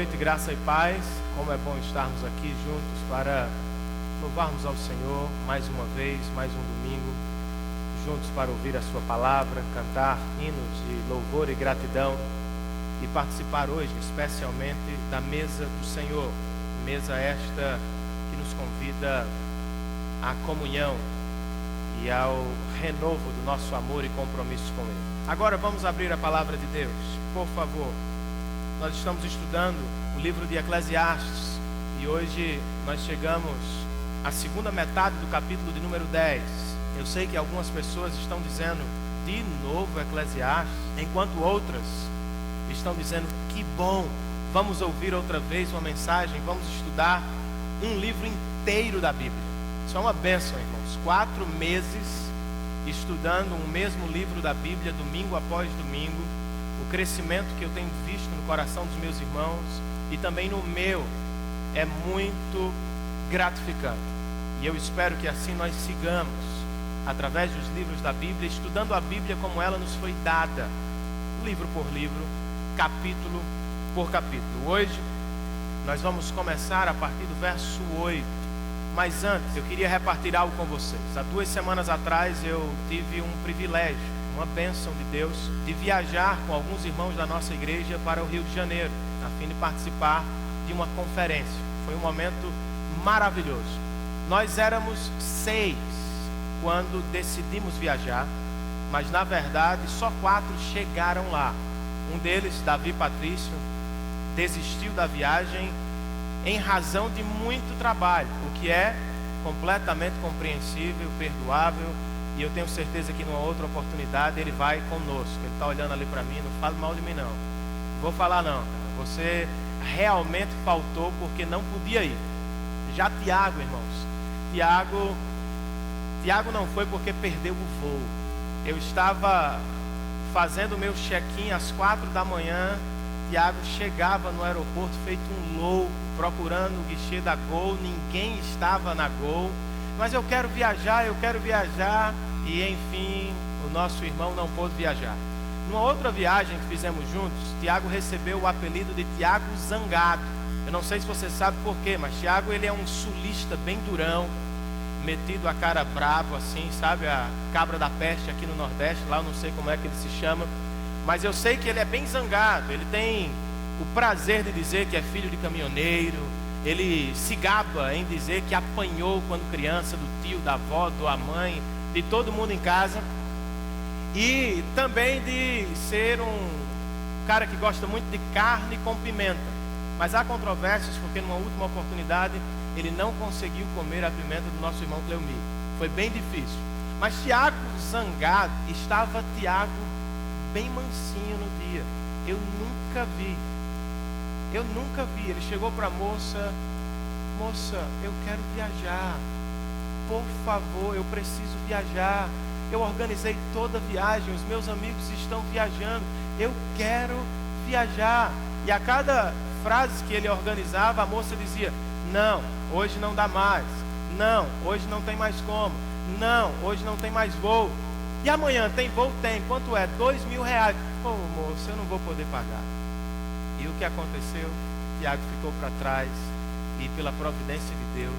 noite, graça e paz. Como é bom estarmos aqui juntos para louvarmos ao Senhor mais uma vez, mais um domingo, juntos para ouvir a sua palavra, cantar hinos de louvor e gratidão e participar hoje especialmente da mesa do Senhor, mesa esta que nos convida à comunhão e ao renovo do nosso amor e compromisso com Ele. Agora vamos abrir a palavra de Deus, por favor. Nós estamos estudando o livro de Eclesiastes e hoje nós chegamos à segunda metade do capítulo de número 10. Eu sei que algumas pessoas estão dizendo, de novo Eclesiastes, enquanto outras estão dizendo, que bom, vamos ouvir outra vez uma mensagem, vamos estudar um livro inteiro da Bíblia. Isso é uma bênção, irmãos. 4 meses estudando um mesmo livro da Bíblia, domingo após domingo. O crescimento que eu tenho visto no coração dos meus irmãos e também no meu é muito gratificante. E eu espero que assim nós sigamos, através dos livros da Bíblia, estudando a Bíblia como ela nos foi dada, livro por livro, capítulo por capítulo. Hoje nós vamos começar a partir do verso 8. Mas antes, eu queria repartir algo com vocês. Há 2 semanas atrás eu tive um privilégio, uma bênção de Deus, de viajar com alguns irmãos da nossa igreja para o Rio de Janeiro, a fim de participar de uma conferência. Foi um momento maravilhoso. Nós éramos 6 quando decidimos viajar, mas na verdade só 4 chegaram lá. Um deles, Davi Patrício, desistiu da viagem em razão de muito trabalho, o que é completamente compreensível, perdoável, e eu tenho certeza que numa outra oportunidade ele vai conosco. Ele está olhando ali para mim, não fale mal de mim não. Vou falar não, cara. Você realmente faltou porque não podia ir. Já Tiago, irmãos, Tiago não foi porque perdeu o voo. Eu estava fazendo o meu check-in às 4 da manhã, Tiago chegava no aeroporto feito um louco, procurando o guichê da Gol, ninguém estava na Gol, mas eu quero viajar, e enfim, o nosso irmão não pôde viajar. Numa outra viagem que fizemos juntos, Tiago recebeu o apelido de Tiago Zangado. Eu não sei se você sabe por quê, mas Tiago, ele é um sulista bem durão, metido a cara bravo assim, sabe, a cabra da peste aqui no Nordeste, lá eu não sei como é que ele se chama, mas eu sei que ele é bem zangado. Ele tem o prazer de dizer que é filho de caminhoneiro, ele se gaba em dizer que apanhou quando criança do tio, da avó, da mãe, de todo mundo em casa, e também de ser um cara que gosta muito de carne com pimenta. Mas há controvérsias porque numa última oportunidade ele não conseguiu comer a pimenta do nosso irmão Cleomir. Foi bem difícil. Mas Tiago zangado, estava Tiago bem mansinho no dia. Eu nunca vi. Ele chegou para a moça, eu quero viajar. Por favor, eu preciso viajar. Eu organizei toda a viagem, os meus amigos estão viajando. Eu quero viajar. E a cada frase que ele organizava, a moça dizia, não, hoje não dá mais. Não, hoje não tem mais como. Não, hoje não tem mais voo. E amanhã tem voo? Tem. Quanto é? R$2.000. Pô, moço, eu não vou poder pagar. E o que aconteceu? Tiago ficou para trás e pela providência de Deus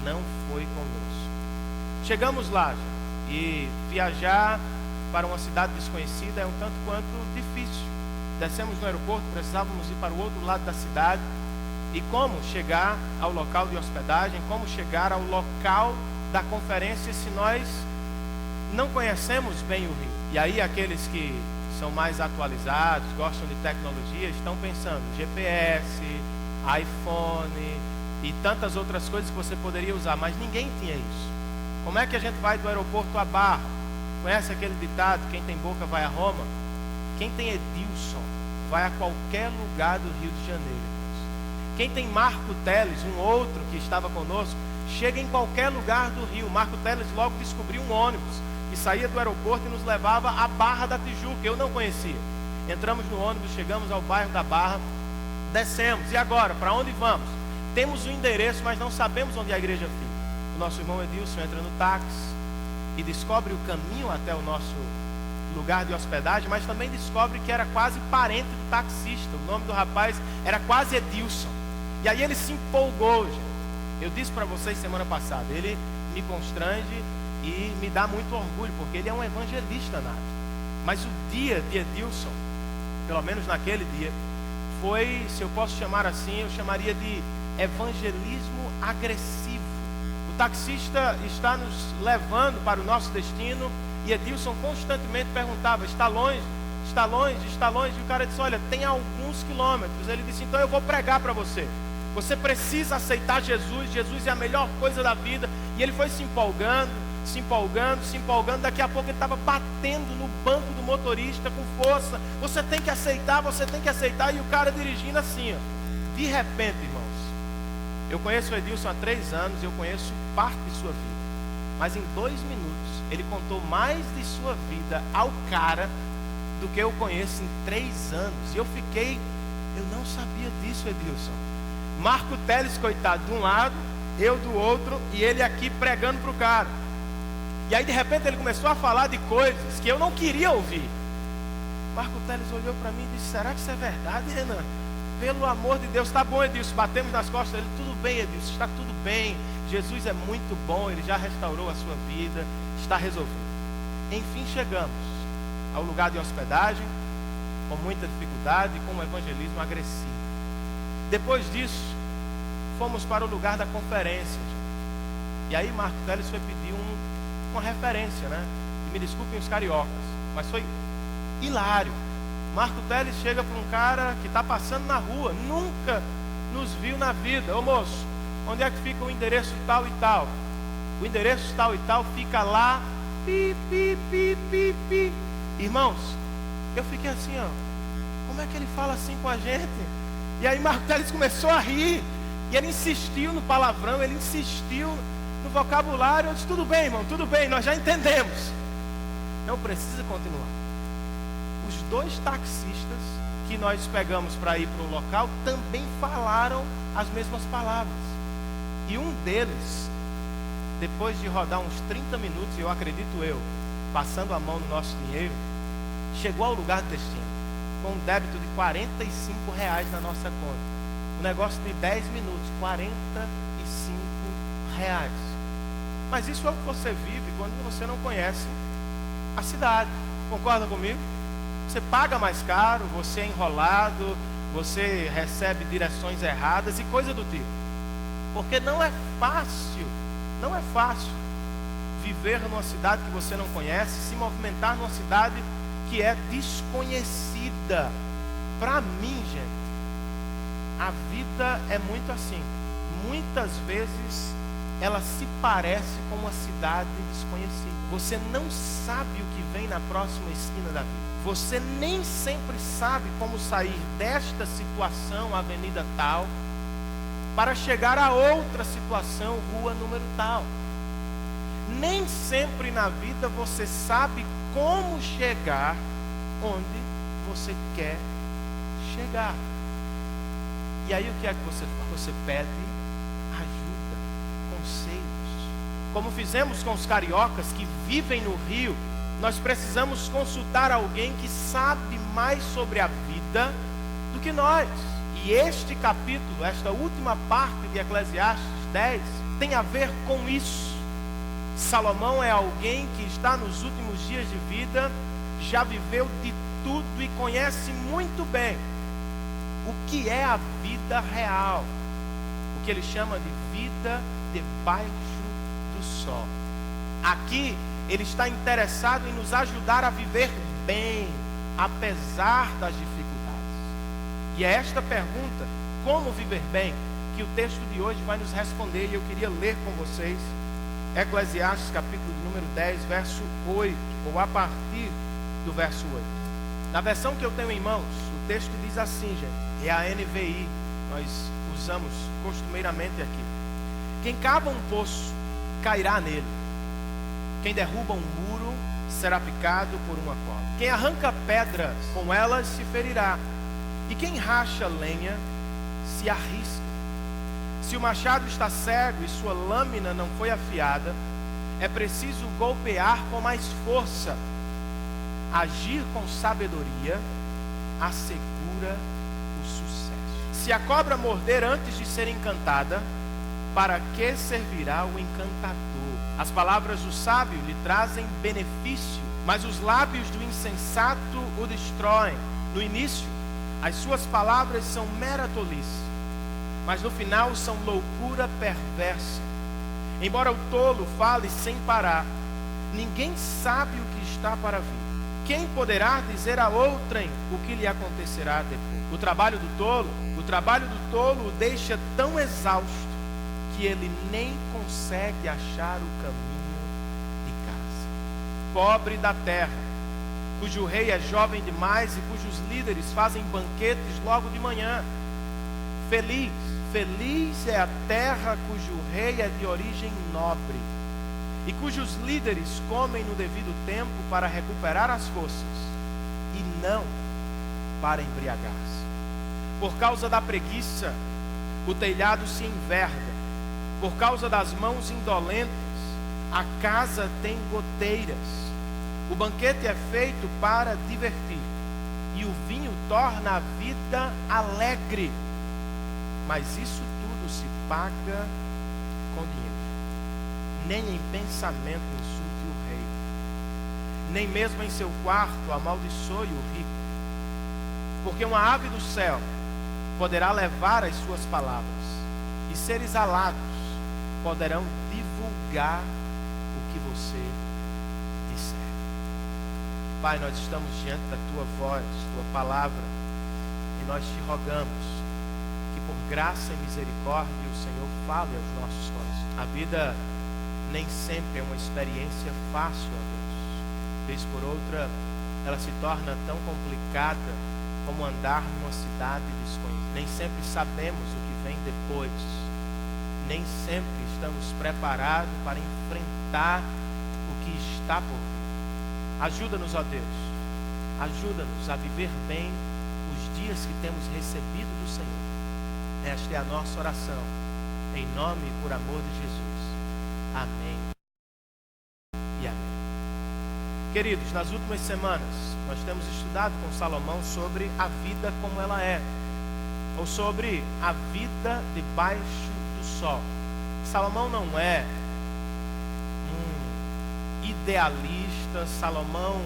não foi conosco. Chegamos lá e viajar para uma cidade desconhecida é um tanto quanto difícil. Descemos no aeroporto, precisávamos ir para o outro lado da cidade. E como chegar ao local de hospedagem, como chegar ao local da conferência se nós não conhecemos bem o Rio? E aí aqueles que são mais atualizados, gostam de tecnologia, estão pensando GPS, iPhone e tantas outras coisas que você poderia usar, mas ninguém tinha isso. Como é que a gente vai do aeroporto à Barra? Conhece aquele ditado, quem tem boca vai a Roma? Quem tem Edilson vai a qualquer lugar do Rio de Janeiro. Quem tem Marco Teles, um outro que estava conosco, chega em qualquer lugar do Rio. Marco Teles logo descobriu um ônibus que saía do aeroporto e nos levava à Barra da Tijuca. Eu não conhecia. Entramos no ônibus, chegamos ao bairro da Barra, descemos. E agora, para onde vamos? Temos o endereço, mas não sabemos onde a igreja fica. O nosso irmão Edilson entra no táxi e descobre o caminho até o nosso lugar de hospedagem, mas também descobre que era quase parente do taxista. O nome do rapaz era quase Edilson. E aí ele se empolgou, gente. Eu disse para vocês semana passada, ele me constrange e me dá muito orgulho, porque ele é um evangelista nato. Mas o dia de Edilson, pelo menos naquele dia, foi, se eu posso chamar assim, eu chamaria de evangelismo agressivo. O taxista está nos levando para o nosso destino e Edilson constantemente perguntava: está longe? Está longe? Está longe? E o cara disse: olha, tem alguns quilômetros. Ele disse: então eu vou pregar para você. Você precisa aceitar Jesus. Jesus é a melhor coisa da vida. E ele foi se empolgando, se empolgando, se empolgando. Daqui a pouco ele estava batendo no banco do motorista com força. Você tem que aceitar, você tem que aceitar. E o cara dirigindo assim, ó. De repente, irmãos, eu conheço o Edilson há 3 anos, eu conheço parte de sua vida. Mas em 2 minutos, ele contou mais de sua vida ao cara do que eu conheço em 3 anos. E eu não sabia disso, Edilson. Marco Teles, coitado, de um lado, eu do outro, e ele aqui pregando para o cara. E aí de repente ele começou a falar de coisas que eu não queria ouvir. Marco Teles olhou para mim e disse: será que isso é verdade, Renan? Pelo amor de Deus. Tá bom, Edilson. Batemos nas costas dele: tudo bem, Edilson, está tudo bem. Jesus é muito bom, ele já restaurou a sua vida, está resolvido. Enfim, chegamos ao lugar de hospedagem com muita dificuldade e com um evangelismo agressivo. Depois disso, fomos para o lugar da conferência. E aí Marco Teles foi pedir uma referência, né? E me desculpem os cariocas, mas foi hilário. Marco Teles chega para um cara que está passando na rua, nunca nos viu na vida: ô moço, onde é que fica o endereço tal e tal? O endereço tal e tal fica lá, pi, pi, pi, pi, pi. Irmãos, eu fiquei assim, ó, como é que ele fala assim com a gente? E aí Marco Teles começou a rir, e ele insistiu no palavrão, ele insistiu no vocabulário. Eu disse: tudo bem, irmão, tudo bem, nós já entendemos. Não precisa continuar. Os 2 taxistas que nós pegamos para ir para o local também falaram as mesmas palavras. E um deles, depois de rodar uns 30 minutos, eu acredito eu, passando a mão no nosso dinheiro, chegou ao lugar de destino com um débito de R$45 na nossa conta. Um negócio de 10 minutos, R$45. Mas isso é o que você vive quando você não conhece a cidade. Concorda comigo? Você paga mais caro, você é enrolado, você recebe direções erradas e coisa do tipo. Porque não é fácil viver numa cidade que você não conhece, se movimentar numa cidade que é desconhecida. Para mim, gente, a vida é muito assim. Muitas vezes ela se parece com uma cidade desconhecida. Você não sabe o que vem na próxima esquina da vida. Você nem sempre sabe como sair desta situação, avenida tal, para chegar a outra situação, rua número tal. Nem sempre na vida você sabe como chegar onde você quer chegar. E aí o que é que você faz? Você pede ajuda, conselhos. Como fizemos com os cariocas que vivem no Rio, nós precisamos consultar alguém que sabe mais sobre a vida do que nós. E este capítulo, esta última parte de Eclesiastes 10, tem a ver com isso. Salomão é alguém que está nos últimos dias de vida, já viveu de tudo e conhece muito bem o que é a vida real, o que ele chama de vida debaixo do sol. Aqui ele está interessado em nos ajudar a viver bem, apesar das dificuldades. E é esta pergunta, como viver bem, que o texto de hoje vai nos responder. E eu queria ler com vocês Eclesiastes capítulo número 10, verso 8, ou a partir do verso 8. Na versão que eu tenho em mãos, o texto diz assim, gente, é a NVI, nós usamos costumeiramente aqui: quem cava um poço, cairá nele. Quem derruba um muro, será picado por uma cobra. Quem arranca pedras, com elas se ferirá. E quem racha lenha, se arrisca. Se o machado está cego e sua lâmina não foi afiada, é preciso golpear com mais força. agir com sabedoria assegura o sucesso. Se a cobra morder antes de ser encantada, para que servirá o encantador? As palavras do sábio lhe trazem benefício, mas os lábios do insensato o destroem. No início, as suas palavras são mera tolice, mas no final são loucura perversa. Embora o tolo fale sem parar, ninguém sabe o que está para vir. Quem poderá dizer a outrem o que lhe acontecerá depois? O trabalho do tolo o deixa tão exausto que ele nem consegue achar o caminho de casa. Pobre da terra, cujo rei é jovem demais e cujos líderes fazem banquetes logo de manhã. Feliz é a terra cujo rei é de origem nobre e cujos líderes comem no devido tempo para recuperar as forças e não para embriagar-se. Por causa da preguiça, o telhado se enverga. Por causa das mãos indolentes, a casa tem goteiras. O banquete é feito para divertir e o vinho torna a vida alegre. Mas isso tudo se paga com dinheiro. Nem em pensamento insulte o rei, nem mesmo em seu quarto amaldiçoe o rico. Porque uma ave do céu poderá levar as suas palavras, e seres alados poderão divulgar o que você disser. Pai, nós estamos diante da Tua voz, Tua palavra, e nós te rogamos que por graça e misericórdia o Senhor fale aos nossos corações. A vida nem sempre é uma experiência fácil, ó Deus. Vez por outra, ela se torna tão complicada como andar numa cidade desconhecida. Nem sempre sabemos o que vem depois. Nem sempre estamos preparados para enfrentar o que está por vir. Ajuda-nos, ó Deus. Ajuda-nos a viver bem os dias que temos recebido do Senhor. Esta é a nossa oração. Em nome e por amor de Jesus. Amém e amém. Queridos, nas últimas semanas nós temos estudado com Salomão sobre a vida como ela é, ou sobre a vida debaixo do sol. Salomão não é um idealista, Salomão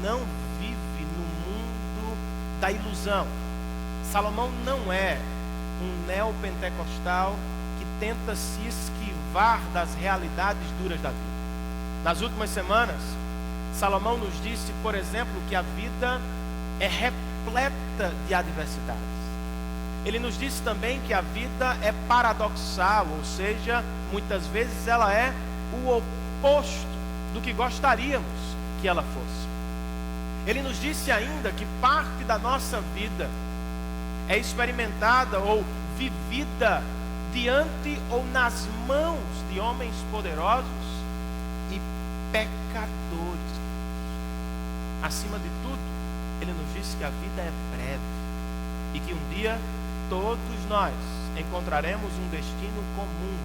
não vive no mundo da ilusão. Salomão não é um neopentecostal que tenta se esquivar das realidades duras da vida. Nas últimas semanas, Salomão nos disse, por exemplo, que a vida é repleta de adversidades. Ele nos disse também que a vida é paradoxal, ou seja, muitas vezes ela é o oposto do que gostaríamos que ela fosse. Ele nos disse ainda que parte da nossa vida é experimentada ou vivida diante ou nas mãos de homens poderosos e pecadores. Acima de tudo, ele nos disse que a vida é breve e que um dia todos nós encontraremos um destino comum,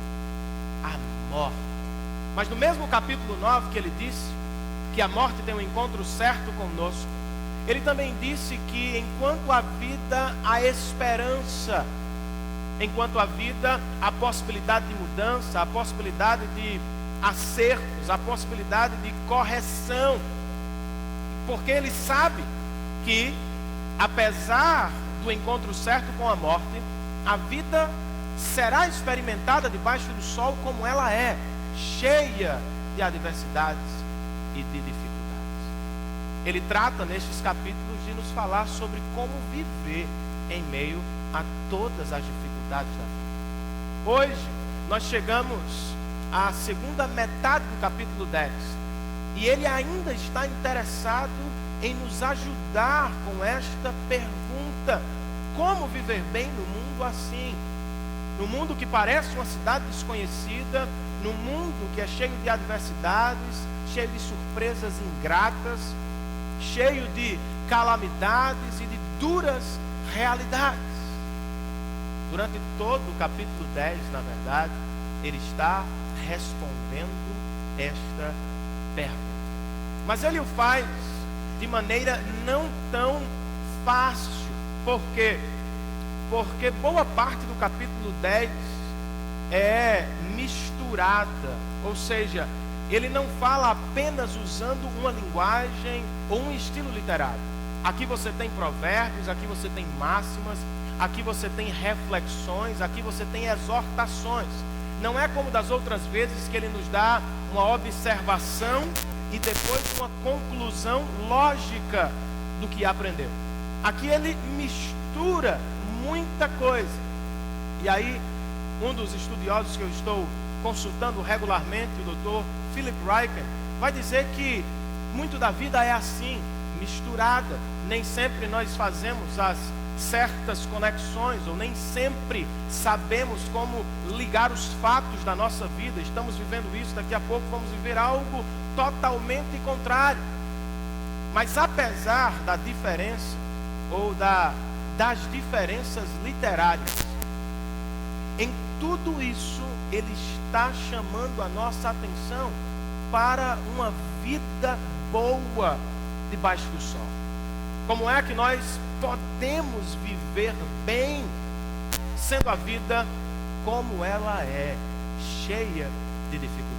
a morte. Mas no mesmo capítulo 9 que ele disse que a morte tem um encontro certo conosco, ele também disse que enquanto a vida há esperança, enquanto a vida há possibilidade de mudança, há possibilidade de acertos, há possibilidade de correção, porque ele sabe que apesar do encontro certo com a morte, a vida será experimentada debaixo do sol como ela é, cheia de adversidades e de dificuldades. Ele trata nestes capítulos de nos falar sobre como viver em meio a todas as dificuldades da vida. Hoje nós chegamos à segunda metade do capítulo 10 e ele ainda está interessado em nos ajudar com esta pergunta: como viver bem no mundo assim? No mundo que parece uma cidade desconhecida, no mundo que é cheio de adversidades, cheio de surpresas ingratas, cheio de calamidades e de duras realidades. Durante todo o capítulo 10, na verdade, ele está respondendo esta pergunta. Mas ele o faz de maneira não tão fácil. Por quê? Porque boa parte do capítulo 10 é misturada, ou seja, ele não fala apenas usando uma linguagem ou um estilo literário. Aqui você tem provérbios, aqui você tem máximas, aqui você tem reflexões, aqui você tem exortações. Não é como das outras vezes que ele nos dá uma observação e depois uma conclusão lógica do que aprendeu. Aqui ele mistura muita coisa. E aí, um dos estudiosos que eu estou consultando regularmente, o Dr. Philip Ryken, vai dizer que muito da vida é assim, misturada. Nem sempre nós fazemos as certas conexões, ou nem sempre sabemos como ligar os fatos da nossa vida. Estamos vivendo isso, daqui a pouco vamos viver algo totalmente contrário. Mas apesar da diferença, ou das diferenças literárias, em tudo isso ele está chamando a nossa atenção para uma vida boa debaixo do sol. Como é que nós podemos viver bem, sendo a vida como ela é, cheia de dificuldades?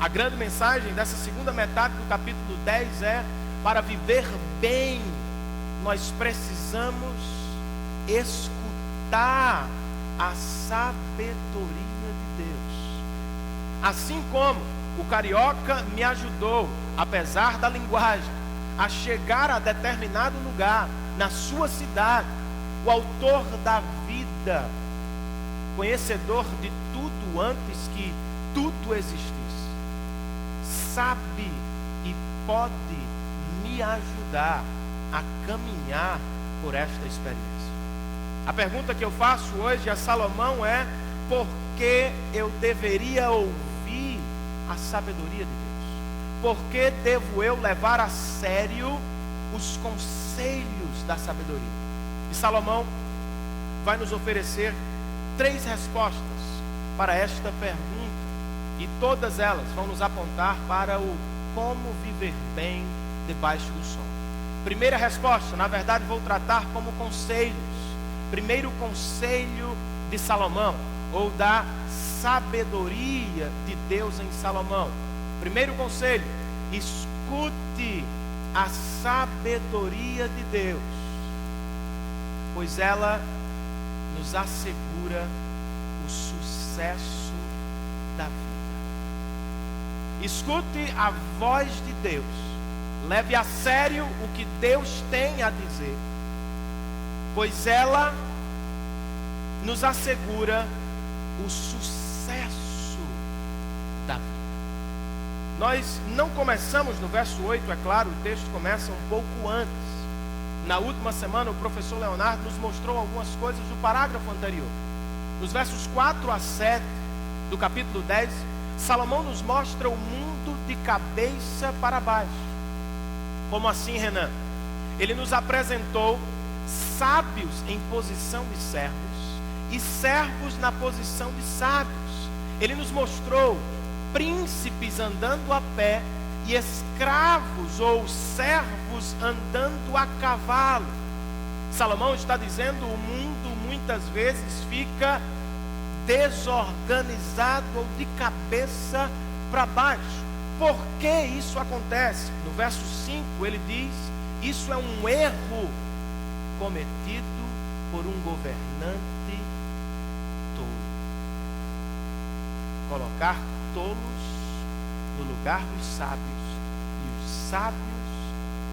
A grande mensagem dessa segunda metade do capítulo 10 é: para viver bem, nós precisamos escutar a sabedoria de Deus. Assim como o carioca me ajudou, apesar da linguagem, a chegar a determinado lugar na sua cidade, o autor da vida, conhecedor de tudo antes que tudo existisse, sabe e pode me ajudar a caminhar por esta experiência. A pergunta que eu faço hoje a Salomão é: por que eu deveria ouvir a sabedoria de Deus? Por que devo eu levar a sério os conselhos da sabedoria? E Salomão vai nos oferecer 3 respostas para esta pergunta, e todas elas vão nos apontar para o como viver bem debaixo do sol. Primeira resposta, na verdade vou tratar como conselhos. Primeiro conselho de Salomão, ou da sabedoria de Deus em Salomão. Primeiro conselho: escute a sabedoria de Deus, pois ela nos assegura o sucesso da vida. Escute a voz de Deus, leve a sério o que Deus tem a dizer, pois ela nos assegura o sucesso da vida. Nós não começamos no verso 8, é claro, o texto começa um pouco antes. Na última semana o professor Leonardo nos mostrou algumas coisas do parágrafo anterior. Nos versos 4 a 7 do capítulo 10, Salomão nos mostra o mundo de cabeça para baixo. Como assim, Renan? Ele nos apresentou sábios em posição de servos e servos na posição de sábios. Ele nos mostrou príncipes andando a pé e escravos ou servos andando a cavalo. Salomão está dizendo: o mundo muitas vezes fica desorganizado ou de cabeça para baixo. Por que isso acontece? No verso 5 ele diz: isso é um erro cometido por um governante tolo. Colocar tolos no lugar dos sábios e os sábios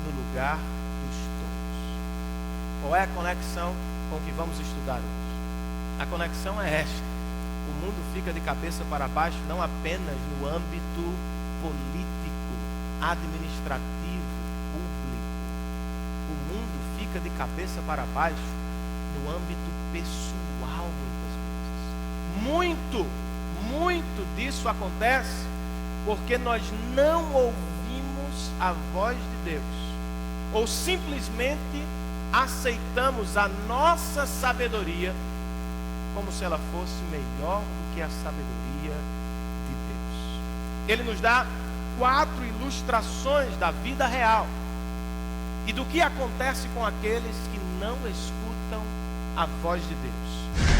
no lugar dos tolos. Qual é a conexão com o que vamos estudar hoje? A conexão é esta: o mundo fica de cabeça para baixo não apenas no âmbito político, administrativo, público. O mundo fica de cabeça para baixo no âmbito pessoal muitas vezes. Muito disso acontece porque nós não ouvimos a voz de Deus, ou simplesmente aceitamos a nossa sabedoria como se ela fosse melhor do que a sabedoria de Deus. Ele nos dá 4 ilustrações da vida real e do que acontece com aqueles que não escutam a voz de Deus.